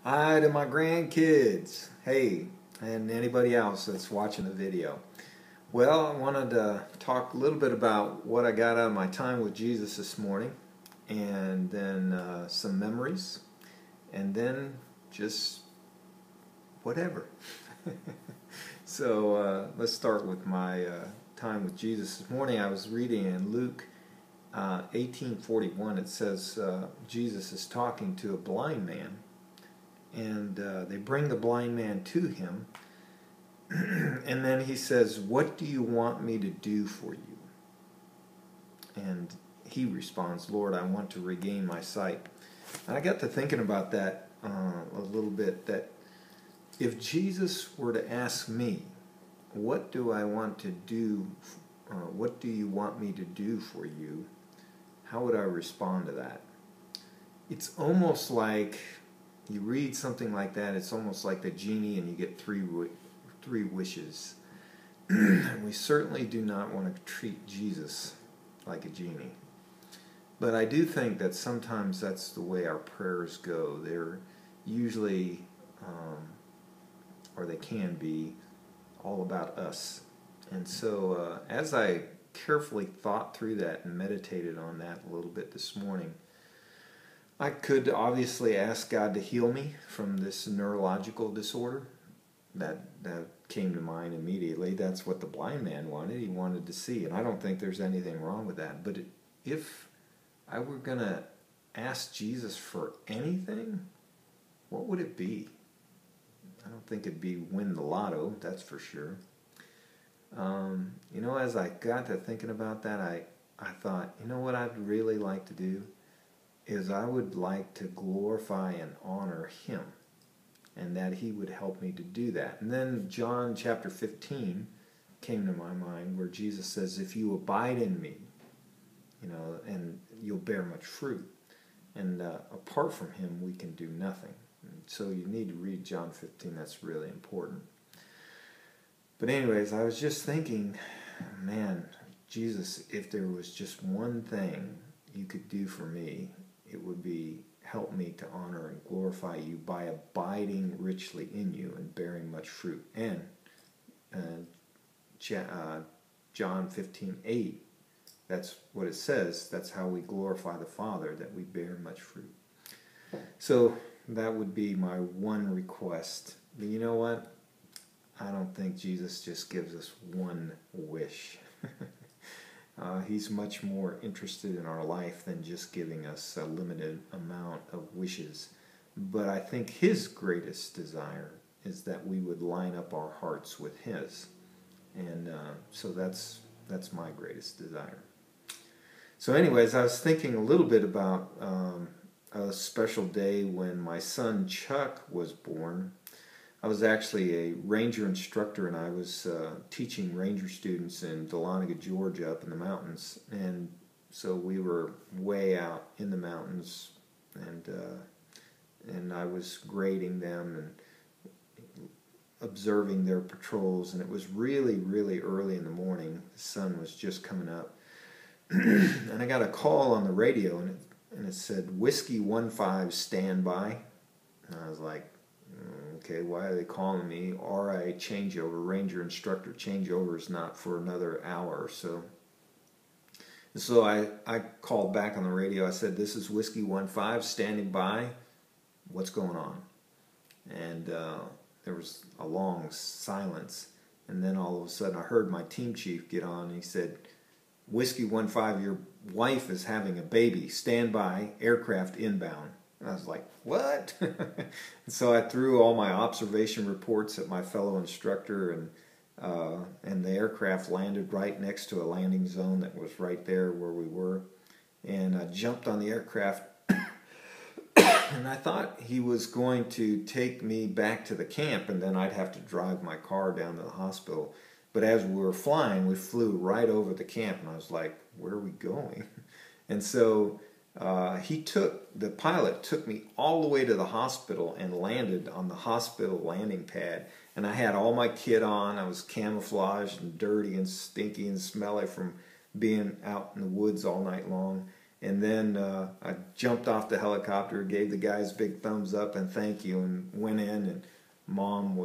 Hi to my grandkids. Hey, and anybody else that's watching the video. Well, I wanted to talk a little bit about what I got out of my time with Jesus this morning, and then some memories, and then just whatever. So let's start with my time with Jesus this morning. I was reading in Luke 18:41. It says Jesus is talking to a blind man. And they bring the blind man to him, and then he says, "What do you want me to do for you?" And he responds, "Lord, I want to regain my sight." And I got to thinking about that a little bit, that if Jesus were to ask me, "What do I want to do, what do you want me to do for you?" how would I respond to that? It's almost like, you read something like that, it's almost like the genie and you get three wishes. We certainly do not want to treat Jesus like a genie. But I do think that sometimes that's the way our prayers go. They're usually, or they can be, all about us. And so as I carefully thought through that and meditated on that a little bit this morning, I could obviously ask God to heal me from this neurological disorder. That came to mind immediately. That's what the blind man wanted. He wanted to see, and I don't think there's anything wrong with that. But if I were going to ask Jesus for anything, what would it be? I don't think it'd be win the lotto, that's for sure. As I got to thinking about that, I thought, what I'd really like to do is I would like to glorify and honor Him, and that He would help me to do that. And then John chapter 15 came to my mind, where Jesus says, "If you abide in me, and you'll bear much fruit. And apart from Him, we can do nothing." And so you need to read John 15. That's really important. But anyways, I was just thinking, man, Jesus, if there was just one thing you could do for me, it would be help me to honor and glorify you by abiding richly in you and bearing much fruit. And John 15:8, that's what it says. That's how we glorify the Father, that we bear much fruit. So that would be my one request. But you know what? I don't think Jesus just gives us one wish. He's much more interested in our life than just giving us a limited amount of wishes. But I think His greatest desire is that we would line up our hearts with His. And so that's my greatest desire. So anyways, I was thinking a little bit about a special day when my son Chuck was born. I was actually a ranger instructor, and I was teaching ranger students in Dahlonega, Georgia, up in the mountains. And so we were way out in the mountains, and I was grading them and observing their patrols. And it was really, really early in the morning. The sun was just coming up. And I got a call on the radio, and it said, "Whiskey 15, stand by." And I was like, okay, why are they calling me? RI changeover, ranger instructor changeover is not for another hour or so. So I called back on the radio. I said, "This is Whiskey 15, standing by. What's going on?" And there was a long silence. And then all of a sudden I heard my team chief get on, and he said, "Whiskey 15, your wife is having a baby. Stand by, aircraft inbound." And I was like, "What?" And so I threw all my observation reports at my fellow instructor, and the aircraft landed right next to a landing zone that was right there where we were. And I jumped on the aircraft, and I thought he was going to take me back to the camp, and then I'd have to drive my car down to the hospital. But as we were flying, we flew right over the camp, and I was like, "Where are we going?" And so the pilot took me all the way to the hospital and landed on the hospital landing pad. And I had all my kit on. I was camouflaged and dirty and stinky and smelly from being out in the woods all night long. And then I jumped off the helicopter, gave the guys big thumbs up and thank you, and went in, and Mom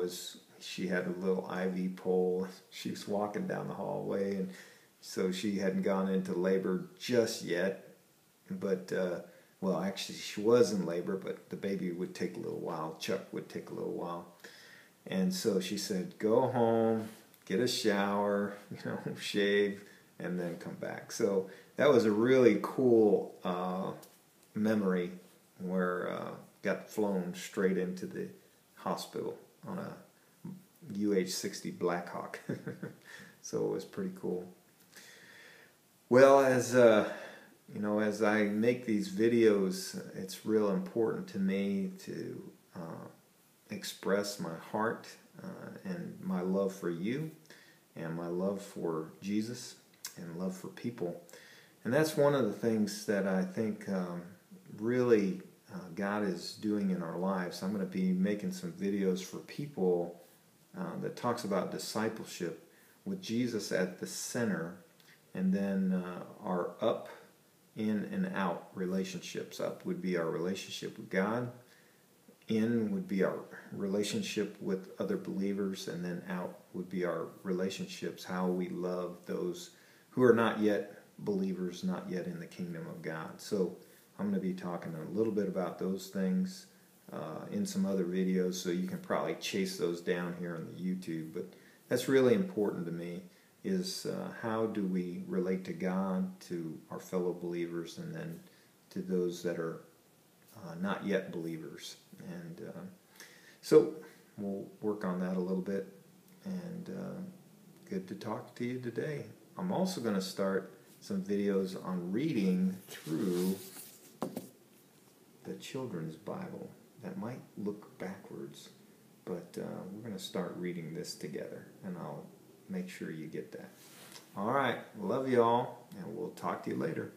she had a little IV pole. She was walking down the hallway, and so she hadn't gone into labor just yet. But, well, actually she was in labor, but the baby would take a little while. Chuck would take a little while. And so she said, go home, get a shower, shave, and then come back. So that was a really cool memory where got flown straight into the hospital on a UH-60 Blackhawk. So it was pretty cool. Well, as as I make these videos, it's real important to me to express my heart and my love for you and my love for Jesus and love for people. And that's one of the things that I think really God is doing in our lives. I'm going to be making some videos for people that talks about discipleship with Jesus at the center, and then our up, in, and out relationships. Up would be our relationship with God. In would be our relationship with other believers, and then out would be our relationships, how we love those who are not yet believers, not yet in the kingdom of God. So I'm going to be talking a little bit about those things in some other videos, so you can probably chase those down here on the YouTube. But that's really important to me, is how do we relate to God, to our fellow believers, and then to those that are not yet believers. And so we'll work on that a little bit. And good to talk to you today. I'm also going to start some videos on reading through the children's Bible. That might look backwards, but we're going to start reading this together, and I'll make sure you get that. All right, love you all, and we'll talk to you later.